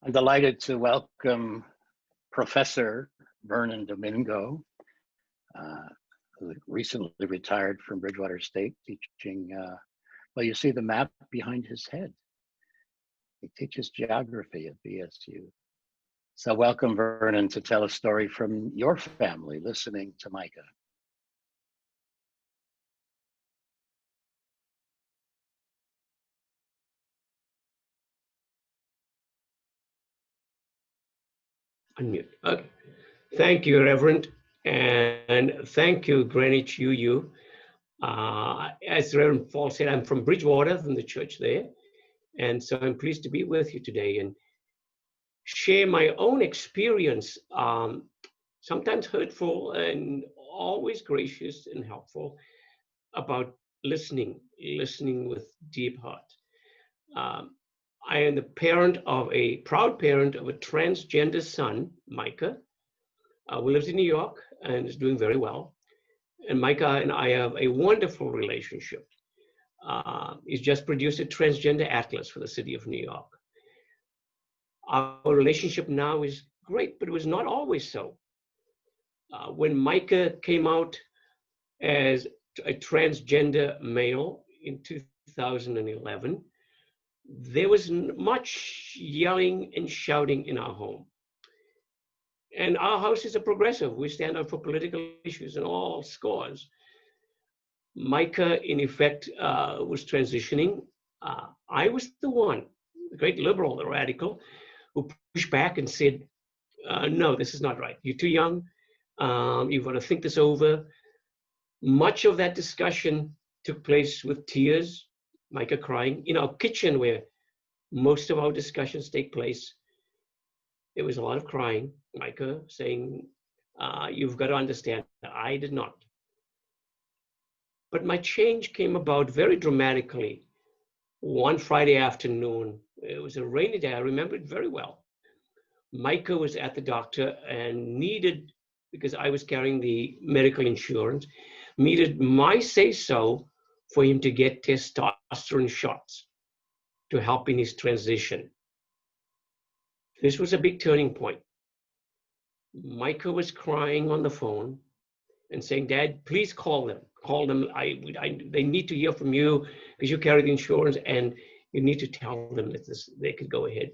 I'm delighted to welcome Professor Vernon Domingo, who recently retired from Bridgewater State, teaching, well, you see the map behind his head. He teaches geography at BSU. So welcome, Vernon, to tell a story from your family, listening to Micah. Unmute. Okay. Thank you, Reverend, and thank you, Greenwich UU. As Reverend Paul said, I'm from Bridgewater, from the church there, and so I'm pleased to be with you today and share my own experience, sometimes hurtful and always gracious and helpful, about listening with deep heart. I am the proud parent of a transgender son, Micah, who lives in New York and is doing very well. And Micah and I have a wonderful relationship. He's just produced a transgender atlas for the city of New York. Our relationship now is great, but it was not always so. When Micah came out as a transgender male in 2011, there was much yelling and shouting in our home. And our house is a progressive. We stand up for political issues in all scores. Micah, in effect, was transitioning. I was the one, the great liberal, the radical, who pushed back and said, no, this is not right. You're too young. You've got to think this over. Much of that discussion took place with tears, Micah crying. In our kitchen, where most of our discussions take place, there was a lot of crying. Micah saying, you've got to understand, I did not. But my change came about very dramatically. One Friday afternoon, it was a rainy day, I remember it very well. Micah was at the doctor and needed, because I was carrying the medical insurance, needed my say-so for him to get testosterone shots to help in his transition. This was a big turning point. Micah was crying on the phone and saying, Dad, please call them. Call them. They need to hear from you because you carry the insurance and you need to tell them that they could go ahead.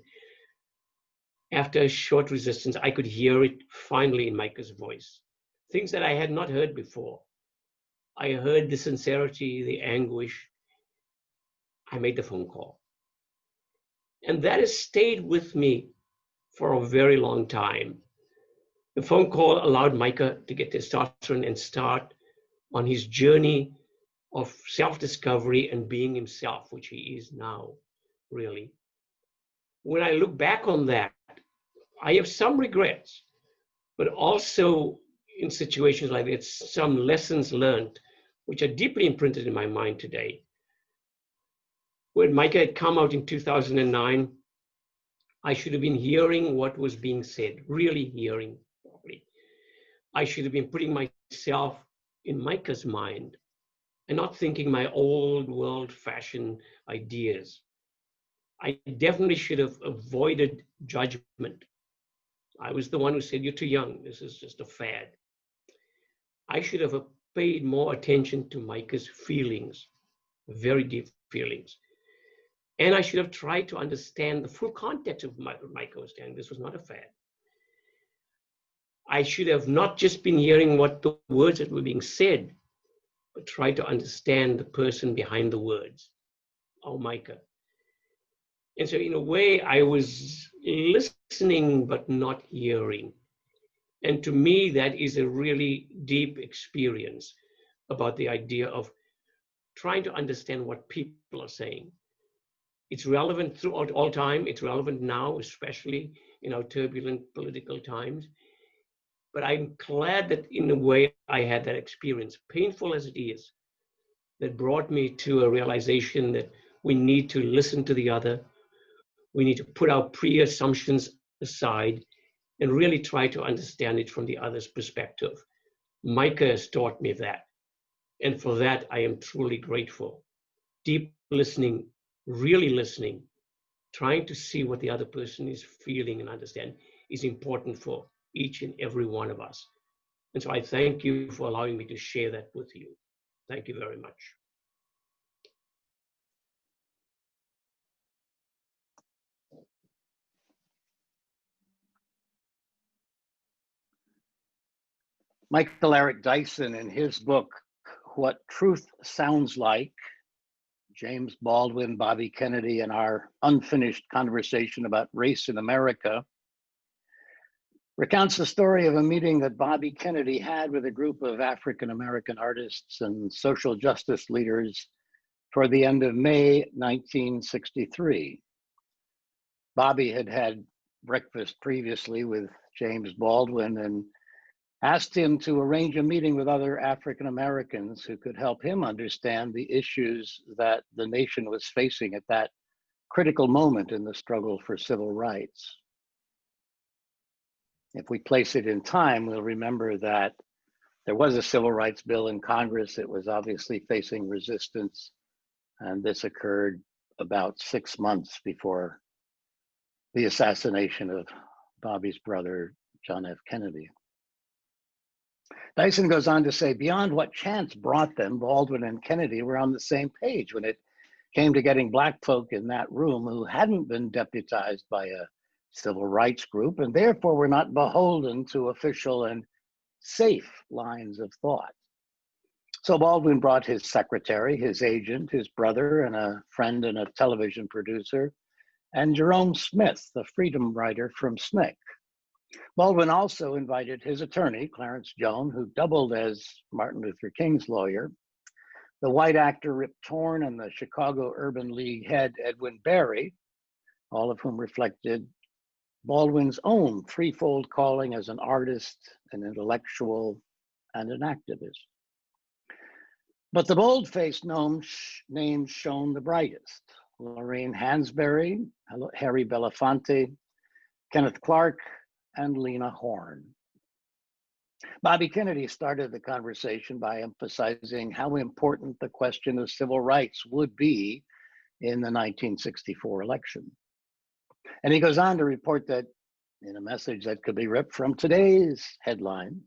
After a short resistance, I could hear it finally in Micah's voice. Things that I had not heard before. I heard the sincerity, the anguish. I made the phone call. And that has stayed with me for a very long time. The phone call allowed Micah to get testosterone and start on his journey of self-discovery and being himself, which he is now, really. When I look back on that, I have some regrets, but also in situations like this, some lessons learned, which are deeply imprinted in my mind today. When Micah had come out in 2009, I should have been hearing what was being said, really hearing properly. I should have been putting myself in Micah's mind and not thinking my old world-fashioned ideas. I definitely should have avoided judgment. I was the one who said, you're too young, this is just a fad. I should have paid more attention to Micah's feelings, very deep feelings. And I should have tried to understand the full context of Micah was saying. This was not a fad. I should have not just been hearing what the words that were being said, but try to understand the person behind the words, oh, Micah. And so in a way, I was listening, but not hearing. And to me, that is a really deep experience about the idea of trying to understand what people are saying. It's relevant throughout all time. It's relevant now, especially in our turbulent political times. But I'm glad that in a way I had that experience, painful as it is, that brought me to a realization that we need to listen to the other. We need to put our pre-assumptions aside and really try to understand it from the other's perspective. Micah has taught me that. And for that, I am truly grateful. Deep listening, really listening trying to see what the other person is feeling and understand is important for each and every one of us. And so I thank you for allowing me to share that with you. Thank you very much. Michael Eric Dyson, in his book, What Truth Sounds Like, James Baldwin, Bobby Kennedy, and our unfinished conversation about race in America, recounts the story of a meeting that Bobby Kennedy had with a group of African-American artists and social justice leaders toward the end of May 1963. Bobby had had breakfast previously with James Baldwin and asked him to arrange a meeting with other African Americans who could help him understand the issues that the nation was facing at that critical moment in the struggle for civil rights. If we place it in time, we'll remember that there was a civil rights bill in Congress. It was obviously facing resistance, and this occurred about 6 months before the assassination of Bobby's brother, John F. Kennedy. Dyson goes on to say, beyond what chance brought them, Baldwin and Kennedy were on the same page when it came to getting Black folk in that room who hadn't been deputized by a civil rights group and therefore were not beholden to official and safe lines of thought. So Baldwin brought his secretary, his agent, his brother, and a friend and a television producer, and Jerome Smith, the freedom writer from SNCC. Baldwin also invited his attorney, Clarence Joan, who doubled as Martin Luther King's lawyer, the white actor Rip Torn, and the Chicago Urban League head Edwin Barry, all of whom reflected Baldwin's own threefold calling as an artist, an intellectual, and an activist. But the bold-faced names shone the brightest: Lorraine Hansberry, Harry Belafonte, Kenneth Clark, and Lena Horne. Bobby Kennedy started the conversation by emphasizing how important the question of civil rights would be in the 1964 election. And he goes on to report that in a message that could be ripped from today's headlines,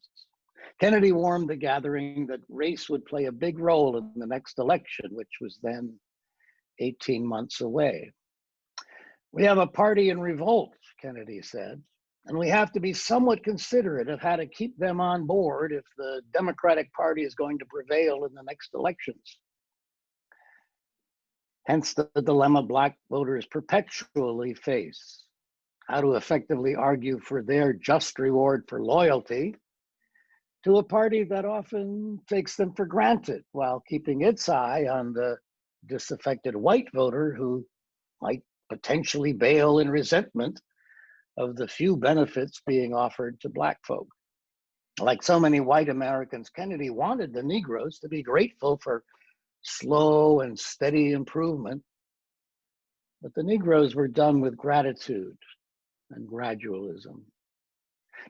Kennedy warned the gathering that race would play a big role in the next election, which was then 18 months away. We have a party in revolt, Kennedy said, and we have to be somewhat considerate of how to keep them on board if the Democratic Party is going to prevail in the next elections. Hence the dilemma Black voters perpetually face: how to effectively argue for their just reward for loyalty to a party that often takes them for granted while keeping its eye on the disaffected white voter who might potentially bail in resentment of the few benefits being offered to Black folk. Like so many white Americans, Kennedy wanted the Negroes to be grateful for slow and steady improvement, but the Negroes were done with gratitude and gradualism.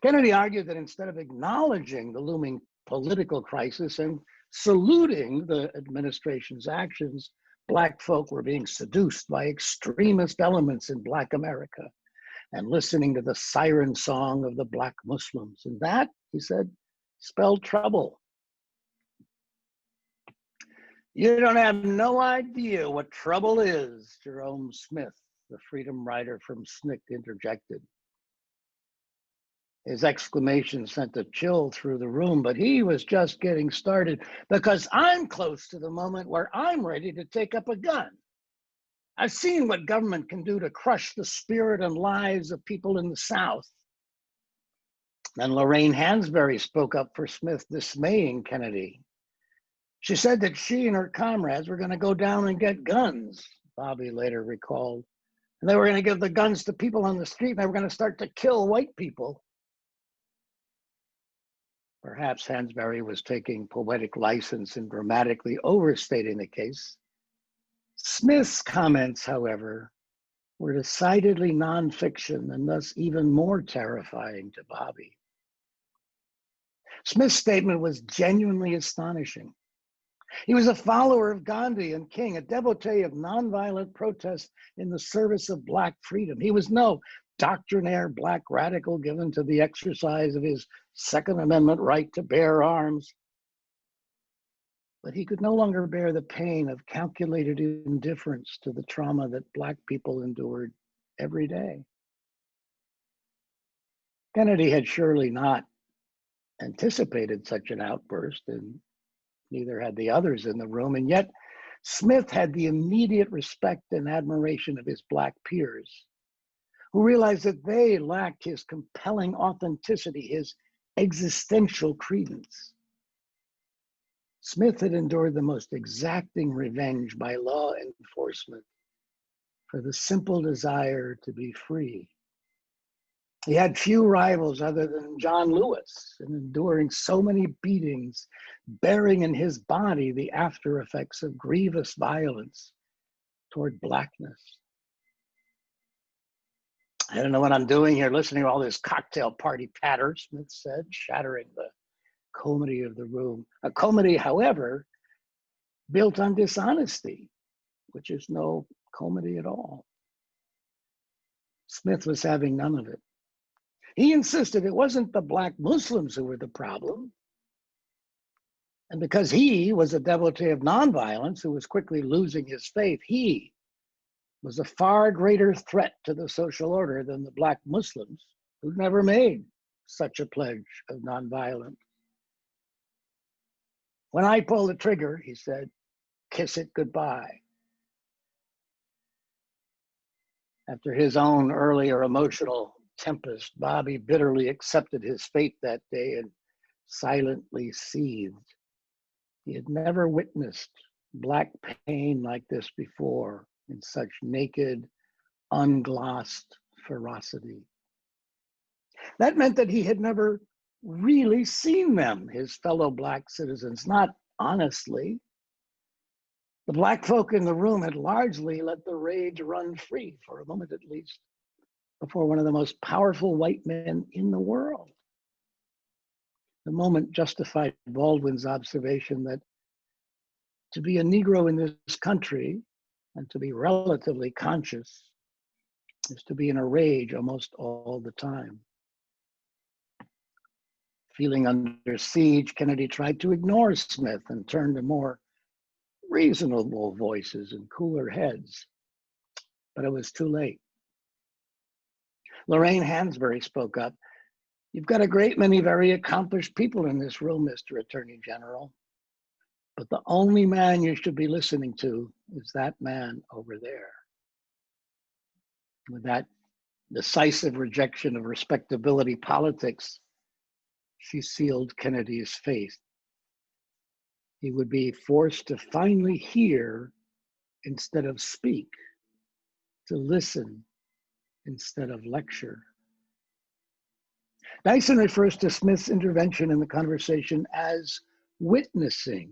Kennedy argued that instead of acknowledging the looming political crisis and saluting the administration's actions, Black folk were being seduced by extremist elements in Black America and listening to the siren song of the Black Muslims. And that, he said, spelled trouble. You don't have no idea what trouble is, Jerome Smith, the freedom writer from SNCC, interjected. His exclamation sent a chill through the room, but he was just getting started, because I'm close to the moment where I'm ready to take up a gun. I've seen what government can do to crush the spirit and lives of people in the South. Then Lorraine Hansberry spoke up for Smith, dismaying Kennedy. She said that she and her comrades were going to go down and get guns, Bobby later recalled. And they were going to give the guns to people on the street, and they were going to start to kill white people. Perhaps Hansberry was taking poetic license and dramatically overstating the case. Smith's comments, however, were decidedly nonfiction and thus even more terrifying to Bobby. Smith's statement was genuinely astonishing. He was a follower of Gandhi and King, a devotee of nonviolent protest in the service of Black freedom. He was no doctrinaire Black radical given to the exercise of his Second Amendment right to bear arms. But he could no longer bear the pain of calculated indifference to the trauma that Black people endured every day. Kennedy had surely not anticipated such an outburst, and neither had the others in the room, and yet Smith had the immediate respect and admiration of his Black peers, who realized that they lacked his compelling authenticity, his existential credence. Smith had endured the most exacting revenge by law enforcement for the simple desire to be free. He had few rivals other than John Lewis in enduring so many beatings, bearing in his body the after effects of grievous violence toward Blackness. I don't know what I'm doing here, listening to all this cocktail party patter, Smith said, shattering the comity of the room. A comity, however, built on dishonesty, which is no comity at all. Smith was having none of it. He insisted it wasn't the Black Muslims who were the problem. And because he was a devotee of nonviolence who was quickly losing his faith, he was a far greater threat to the social order than the Black Muslims who'd never made such a pledge of nonviolence. When I pull the trigger, he said, kiss it goodbye. After his own earlier emotional tempest, Bobby bitterly accepted his fate that day and silently seethed. He had never witnessed Black pain like this before in such naked, unglossed ferocity. That meant that he had never really seen them, his fellow Black citizens, not honestly. The Black folk in the room had largely let the rage run free, for a moment at least, before one of the most powerful white men in the world. The moment justified Baldwin's observation that to be a Negro in this country and to be relatively conscious is to be in a rage almost all the time. Feeling under siege, Kennedy tried to ignore Smith and turn to more reasonable voices and cooler heads, but it was too late. Lorraine Hansberry spoke up. You've got a great many very accomplished people in this room, Mr. Attorney General, but the only man you should be listening to is that man over there. With that decisive rejection of respectability politics, she sealed Kennedy's fate. He would be forced to finally hear instead of speak, to listen instead of lecture. Dyson refers to Smith's intervention in the conversation as witnessing,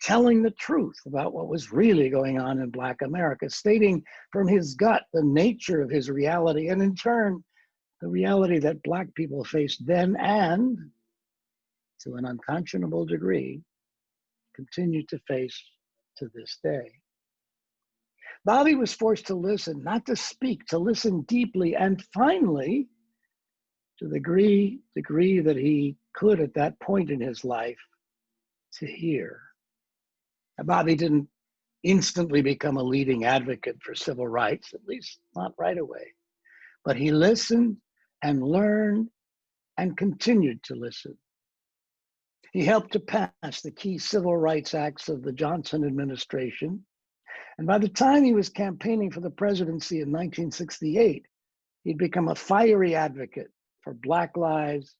telling the truth about what was really going on in Black America, stating from his gut the nature of his reality, and in turn, the reality that Black people faced then and, to an unconscionable degree, continue to face to this day. Bobby was forced to listen, not to speak, to listen deeply, and finally, to the degree that he could at that point in his life, to hear. Now, Bobby didn't instantly become a leading advocate for civil rights, at least not right away. But he listened and learned and continued to listen. He helped to pass the key civil rights acts of the Johnson administration. And by the time he was campaigning for the presidency in 1968, he'd become a fiery advocate for Black lives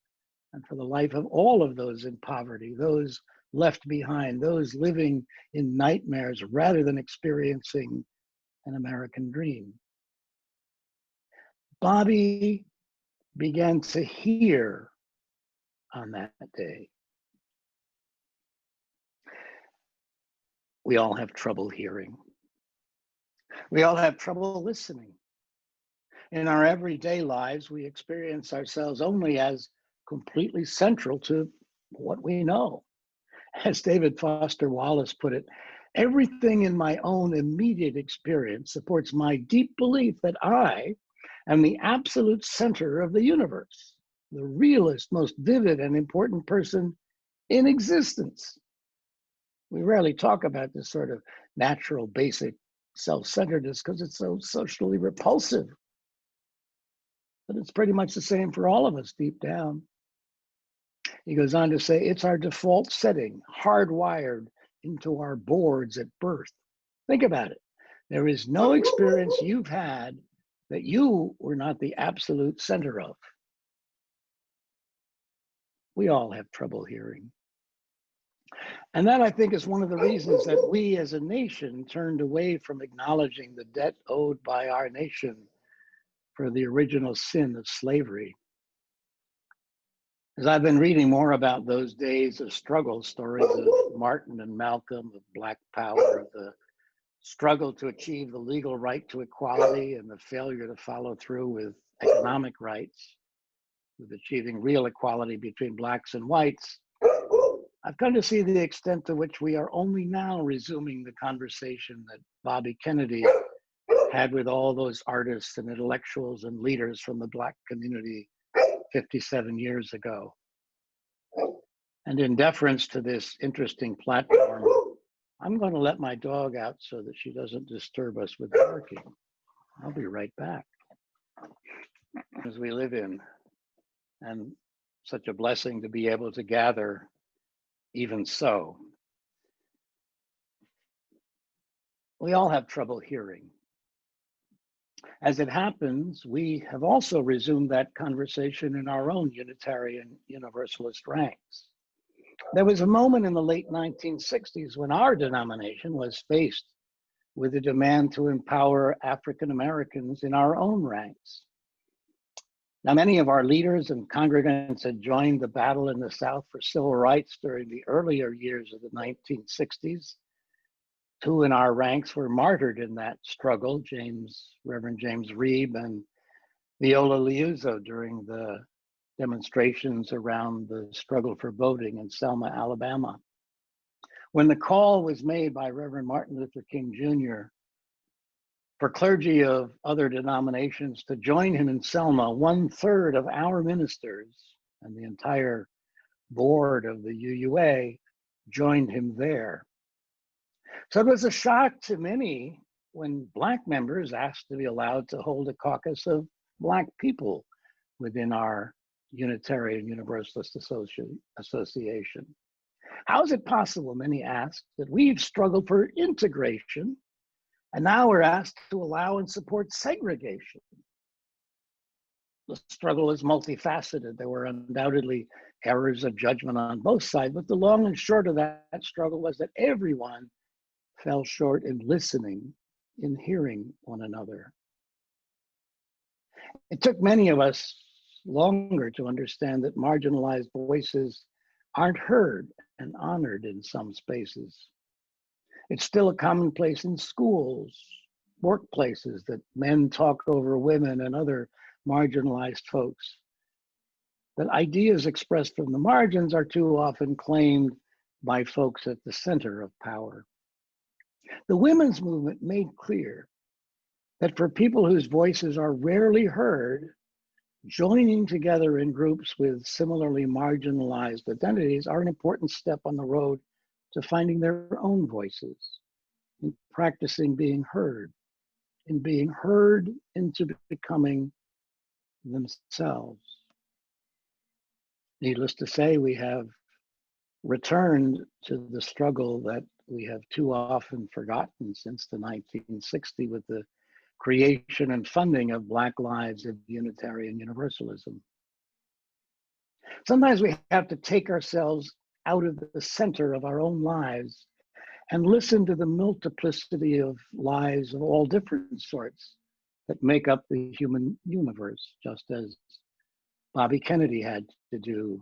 and for the life of all of those in poverty, those left behind, those living in nightmares rather than experiencing an American dream. Bobby began to hear on that day. We all have trouble hearing. We all have trouble listening. In our everyday lives, we experience ourselves only as completely central to what we know. As David Foster Wallace put it, everything in my own immediate experience supports my deep belief that I am the absolute center of the universe, the realest, most vivid, and important person in existence. We rarely talk about this sort of natural, basic self-centeredness because it's so socially repulsive. But it's pretty much the same for all of us deep down. He goes on to say, it's our default setting, hardwired into our boards at birth. Think about it. There is no experience you've had that you were not the absolute center of. We all have trouble hearing. And that, I think, is one of the reasons that we as a nation turned away from acknowledging the debt owed by our nation for the original sin of slavery. As I've been reading more about those days of struggle, stories of Martin and Malcolm, of Black Power, of the struggle to achieve the legal right to equality and the failure to follow through with economic rights, with achieving real equality between Blacks and whites, I've come to see the extent to which we are only now resuming the conversation that Bobby Kennedy had with all those artists and intellectuals and leaders from the Black community 57 years ago. And in deference to this interesting platform, I'm going to let my dog out so that she doesn't disturb us with barking. I'll be right back. As we live in, and such a blessing to be able to gather even so. We all have trouble hearing. As it happens, we have also resumed that conversation in our own Unitarian Universalist ranks. There was a moment in the late 1960s when our denomination was faced with a demand to empower African Americans in our own ranks. Now, many of our leaders and congregants had joined the battle in the South for civil rights during the earlier years of the 1960s. Two in our ranks were martyred in that struggle, Reverend James Reeb and Viola Liuzzo, during the demonstrations around the struggle for voting in Selma, Alabama. When the call was made by Reverend Martin Luther King Jr. for clergy of other denominations to join him in Selma, 1/3 of our ministers and the entire board of the UUA joined him there. So it was a shock to many when Black members asked to be allowed to hold a caucus of Black people within our Unitarian Universalist Association. How is it possible, many asked, that we've struggled for integration and now we're asked to allow and support segregation? The struggle is multifaceted. There were undoubtedly errors of judgment on both sides, but the long and short of that struggle was that everyone fell short in listening, in hearing one another. It took many of us longer to understand that marginalized voices aren't heard and honored in some spaces. It's still a commonplace in schools, workplaces, that men talk over women and other marginalized folks. That ideas expressed from the margins are too often claimed by folks at the center of power. The women's movement made clear that for people whose voices are rarely heard, joining together in groups with similarly marginalized identities are an important step on the road to finding their own voices, in practicing being heard, in being heard into becoming themselves. Needless to say, we have returned to the struggle that we have too often forgotten since the 1960s with the creation and funding of Black Lives of Unitarian Universalism. Sometimes we have to take ourselves out of the center of our own lives and listen to the multiplicity of lives of all different sorts that make up the human universe, just as Bobby Kennedy had to do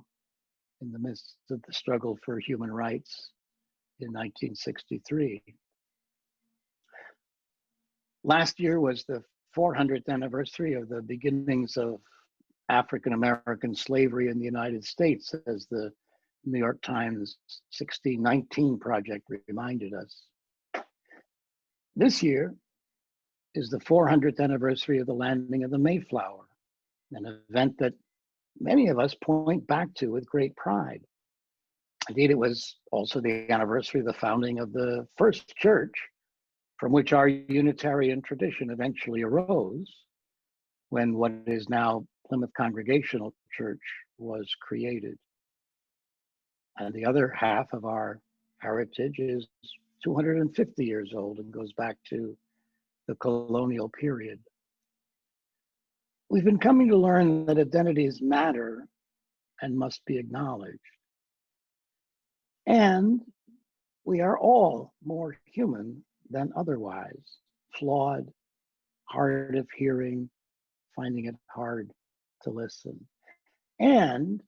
in the midst of the struggle for human rights in 1963. Last year was the 400th anniversary of the beginnings of African American slavery in the United States as the New York Times 1619 project reminded us. This year is the 400th anniversary of the landing of the Mayflower, an event that many of us point back to with great pride. Indeed, it was also the anniversary of the founding of the first church from which our Unitarian tradition eventually arose, when what is now Plymouth Congregational Church was created. And the other half of our heritage is 250 years old and goes back to the colonial period. We've been coming to learn that identities matter and must be acknowledged. And we are all more human than otherwise, flawed, hard of hearing, finding it hard to listen. And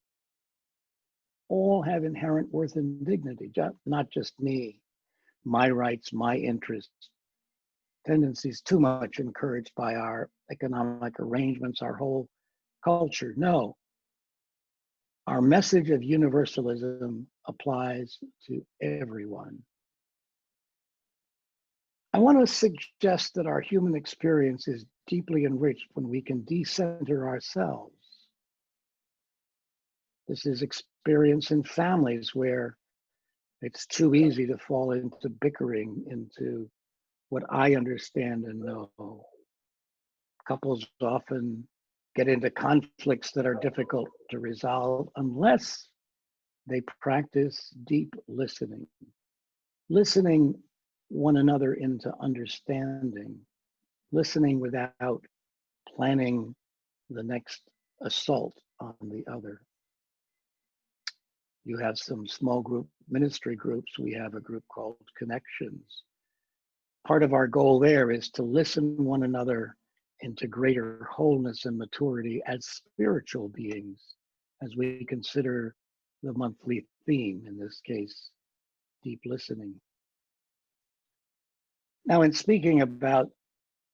all have inherent worth and dignity, not just me, my rights, my interests, tendencies too much encouraged by our economic arrangements, our whole culture. No, our message of universalism applies to everyone. I want to suggest that our human experience is deeply enriched when we can decenter ourselves. This is experience in families where it's too easy to fall into bickering, into what I understand and know. Couples often get into conflicts that are difficult to resolve unless they practice deep listening. Listening one another into understanding, listening without planning the next assault on the other. You have some small group ministry groups. We have a group called Connections. Part of our goal there is to listen one another into greater wholeness and maturity as spiritual beings, as we consider the monthly theme, in this case, deep listening. Now, in speaking about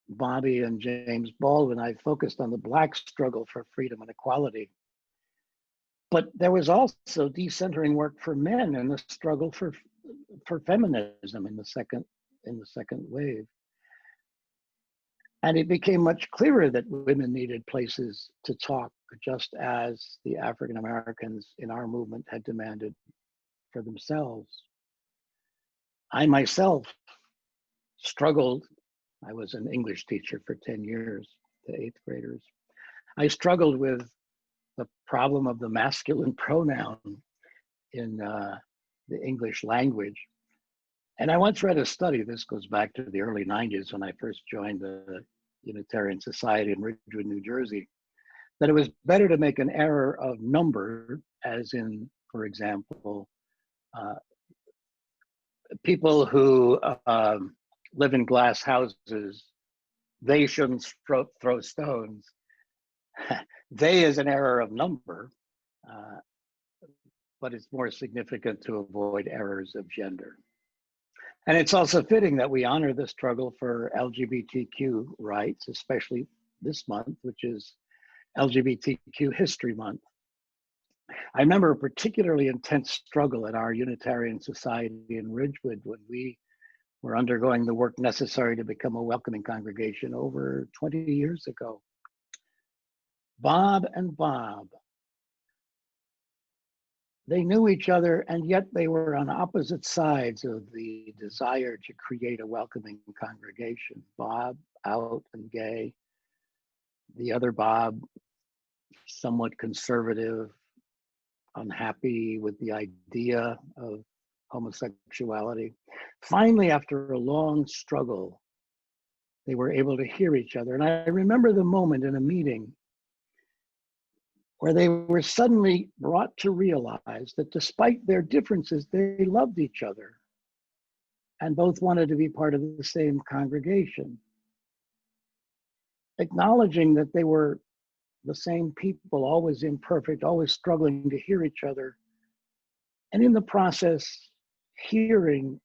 Bobby and James Baldwin, I focused on the Black struggle for freedom and equality. But there was also decentering work for men in the struggle for feminism in the second wave. And it became much clearer that women needed places to talk, just as the African Americans in our movement had demanded for themselves. I myself struggled. I was an English teacher for 10 years to 8th graders. I struggled with the problem of the masculine pronoun in the English language. And I once read a study, this goes back to the early 90s when I first joined the Unitarian Society in Ridgewood, New Jersey, that it was better to make an error of number, as in, for example, people who live in glass houses, they shouldn't throw stones. They is an error of number, but it's more significant to avoid errors of gender. And it's also fitting that we honor the struggle for LGBTQ rights, especially this month, which is LGBTQ History Month. I remember a particularly intense struggle at our Unitarian Society in Ridgewood when we were undergoing the work necessary to become a welcoming congregation over 20 years ago. Bob and Bob, they knew each other, and yet they were on opposite sides of the desire to create a welcoming congregation. Bob, out and gay. The other Bob, somewhat conservative, unhappy with the idea of homosexuality. Finally, after a long struggle, they were able to hear each other. And I remember the moment in a meeting where they were suddenly brought to realize that despite their differences, they loved each other and both wanted to be part of the same congregation. Acknowledging that they were the same people, always imperfect, always struggling to hear each other, and in the process, hearing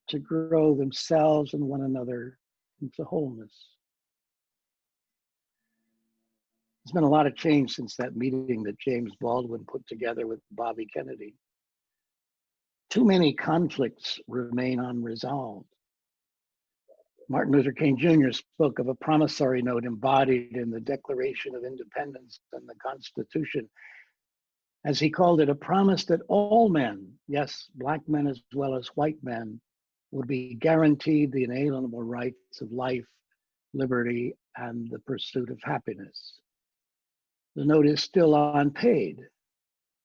to grow themselves and one another into wholeness. There's been a lot of change since that meeting that James Baldwin put together with Bobby Kennedy. Too many conflicts remain unresolved. Martin Luther King Jr. spoke of a promissory note embodied in the Declaration of Independence and the Constitution, as he called it, a promise that all men, yes, black men as well as white men, would be guaranteed the inalienable rights of life, liberty, and the pursuit of happiness. The note is still unpaid,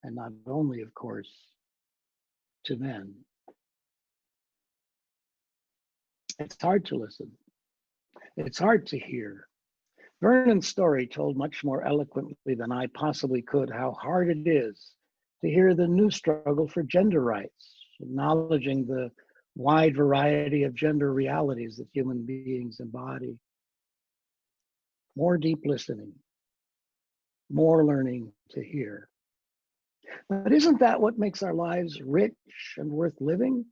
and not only, of course, to men. It's hard to listen. It's hard to hear. Vernon's story told much more eloquently than I possibly could how hard it is to hear the new struggle for gender rights, acknowledging the wide variety of gender realities that human beings embody. More deep listening, more learning to hear. But isn't that what makes our lives rich and worth living?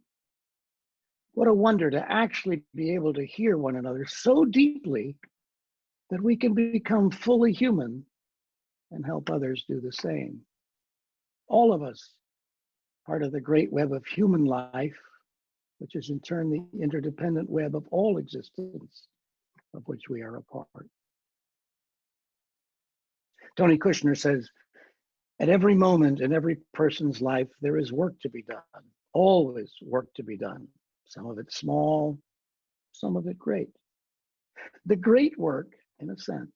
What a wonder to actually be able to hear one another so deeply that we can become fully human and help others do the same. All of us, part of the great web of human life, which is in turn the interdependent web of all existence, of which we are a part. Tony Kushner says, at every moment in every person's life, there is work to be done, always work to be done. Some of it small, some of it great. The great work, in a sense,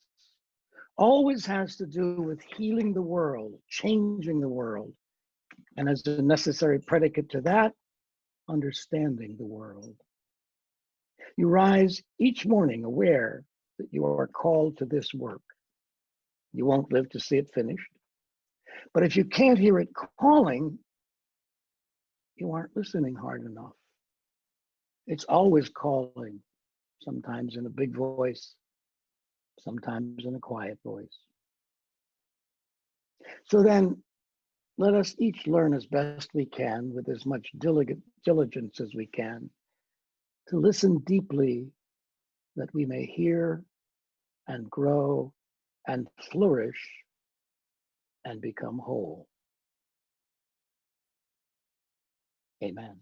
always has to do with healing the world, changing the world, and as a necessary predicate to that, understanding the world. You rise each morning aware that you are called to this work. You won't live to see it finished. But if you can't hear it calling, you aren't listening hard enough. It's always calling, sometimes in a big voice, sometimes in a quiet voice. So then, let us each learn as best we can, with as much diligence as we can, to listen deeply, that we may hear and grow and flourish and become whole. Amen.